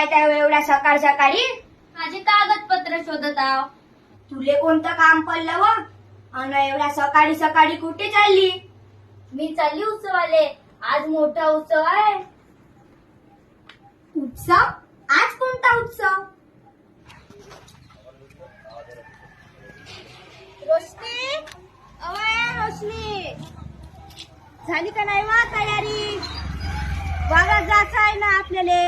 काय त्या एवढ्या सकाळ सकाळी? माझे कागदपत्र शोधत आहो. तुले कोणतं काम पडलं व? अन एवढ्या सकाळी सकाळी कुठे चालली? मी चालली उत्सवाले. आज मोठा उत्सव आहे. उत्सव? आज कोणता उत्सव? रोशनी, अवय रोशनी, झाली का नाही वा तयारी? वावरात जायचं आहे ना आपल्याला.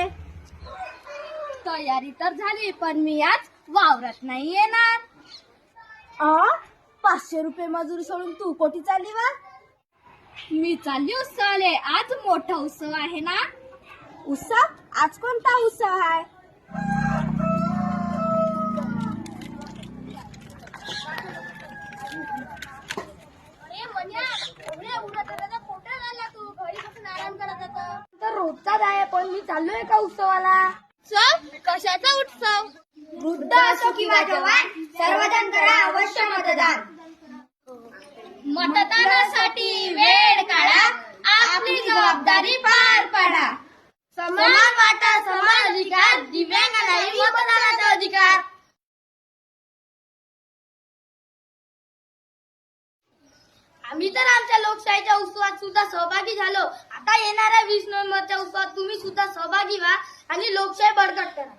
तयारी तर झाली, पण मी आज वावरात नाही येणार. 500 रुपये मजुरी सोडून तू कोठी चालली वा? मी चालली उत्सवाले. आज मोठा उत्सव आहे ना. उत्सव? आज कोणता उत्सव आहे? तर रोजचाच आहे, पण मी चाललोय का उत्सवाला. कशाचा उत्सव? वृद्ध असो किंवा जवान, सर्वजण करा अवश्य मतदान. मतदानासाठी वेळ काढा, आपली जबाबदारी पार पाडा. समान वाटा, समान अधिकार, दिव्यांगांनाही मतदानाचा अधिकार. आम्ही तर आमच्या लोकशाहीच्या उत्सवात सुद्धा सहभागी झालो. आता येणाऱ्या 20 नोव्हेंबरच्या उत्सवात तुम्ही सुद्धा सहभागी व्हा आणि लोकशाही बळकट करा.